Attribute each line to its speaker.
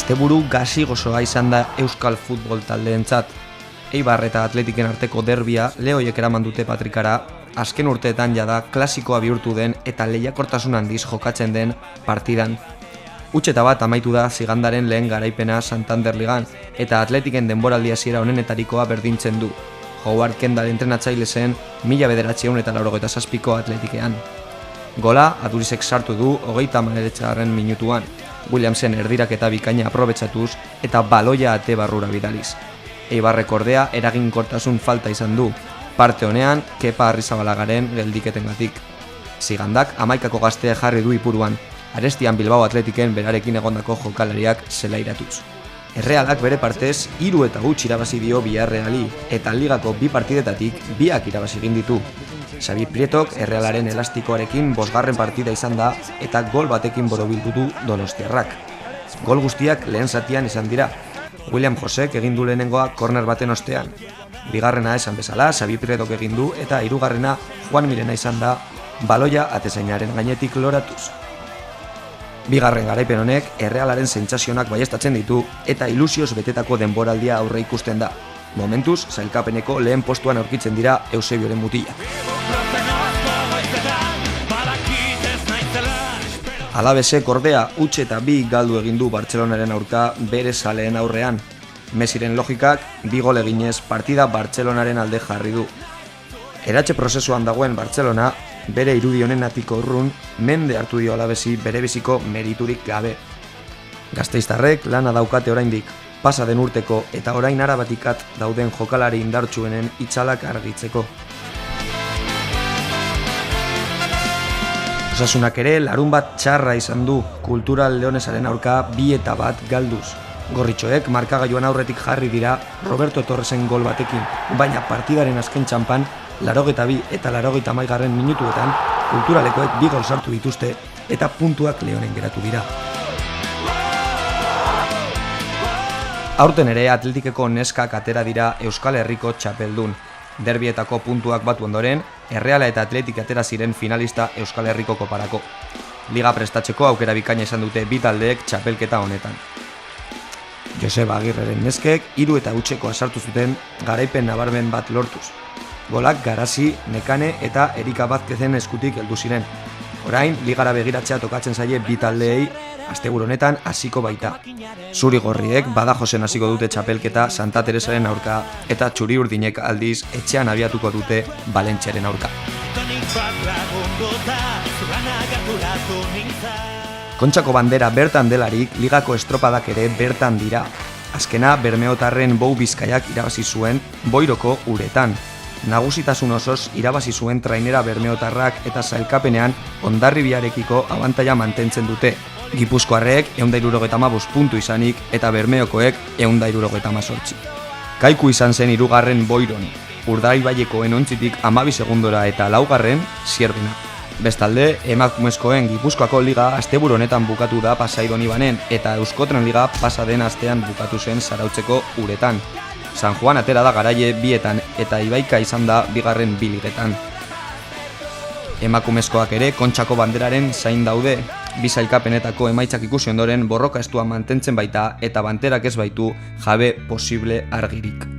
Speaker 1: Asteburu gazi gozoa izan da Euskal Futbol taldeentzat. Eibar eta Atletiken arteko derbia lehoiek eraman dute Patrikara, azken urteetan jada klasikoa bihurtu den eta lehiakortasun handiz jokatzen den partidan. Utxeta bat amaitu da Zigandaren lehen garaipena Santander Ligan eta Atletiken denboraldi hasiera honenetarikoa berdintzen du. Howard Kendall entrenatzaile zen 1997ko Atletikean. Gola Adurizek sartu du 39. minutuan. Williamsen erdiraketa bikaina aprobetxatuz eta baloia ate barrura bidaliz. Eibarrek ordea eraginkortasun falta izan du, parte honean Kepa Arrizabalagaren geldiketengatik. Zigandak 11 gaztea jarri du ipuruan, Arestian Bilbao Atletiken berarekin egondako jokalariak zelairatuz. Errealak bere partez 3 eta 0 irabazi dio Villarreali eta ligako 2 partidetatik 2 irabazi egin ditu. Xabi Prietok Errealaren elastikoarekin 5. partida izan da eta gol batekin borobildu du Donostiarrak. Gol guztiak lehen zatian izan dira. William Josek egin du lehenengoa korner baten ostean. Bigarrena esan bezala Xabi Prietok egin du eta hirugarrena Juan Mirena izan da baloia atezainaren gainetik loratuz. Bigarren garaipen honek Errealaren sentsazionak baieztatzen ditu eta ilusioz betetako denboraldia aurre ikusten da. Momentuz, sailkapeneko lehen postuan aurkitzen dira Eusebioren mutila. Alavesek ordea huts eta 2 galdu egin du Bartzelonaren aurka bere zaleen aurrean. Messiren logikak 2 gol eginez partida Bartzelonaren alde jarri du. Eratxe prozesuan dagoen Bartzelona, bere irudi honenatiko urrun, mende hartu dio Alavesi bere biziko meriturik gabe. Gasteiztarrek lana daukate oraindik, pasa den urteko eta orain arabatikat dauden jokalari indartsuenen itzalak argitzeko. Osasunak ere larun bat txarra izan du, Kultural Leonesaren aurka 2 eta 1 galduz. Gorritxoek markagailuan aurretik jarri dira Roberto Torresen gol batekin, baina partidaren azken txampan 82 eta 81. minutuetan Kulturalekoek 2 gol sartu dituzte eta puntuak Leonen geratu dira. Aurten ere Atletikeko neskak atera dira Euskal Herriko txapeldun. Derbietako puntuak batu ondoren, Erreala eta Atletik atera ziren finalista Euskal Herriko koparako. Liga prestatzeko aukera bikaina izan dute 2 taldeek txapelketa honetan. Joseba Agirreren neskek 3 eta 0 sartu zuten garaipen nabarmen bat lortuz. Golak Garazi, Nekane eta Erika Vázquezen eskutik heldu ziren. Orain, ligara begiratzea tokatzen zaie 2 taldeei asteburu honetan hasiko baita. Zuri-gorriek Badajozen hasiko dute txapelketa Santa Teresaren aurka eta txuri-urdinek aldiz etxean abiatuko dute Valentziaren aurka. Kontxako bandera bertan delarik ligako estropadak ere bertan dira. Azkena Bermeotarren Bou Bizkaiak irabazi zuen Boiroko uretan. Nagusitasun osoz irabazi zuen trainera Bermeotarrak eta sailkapenean Hondarribiarekiko abantaila mantentzen dute. Gipuzkoarrek 175 puntu izanik eta Bermeokoek 178. Kaiku izan zen 3. Boiron, Urdaibaiekoen ontzitik 12 segundora eta 4. Zierbena. Bestalde, emakumezkoen Gipuzkoako liga asteburu honetan bukatu da Pasaidon Ibanen eta Euskotren liga pasa den astean bukatu zen Zarautzeko uretan. San Juan atera da garaie 2etan eta Ibaika izan da 2. biligetan. Emakumezkoak ere Kontxako banderaren zain daude, 2 sailkapenetako emaitzak ikusi ondoren borroka estua mantentzen baita eta banterak ez baitu jabe posible argirik.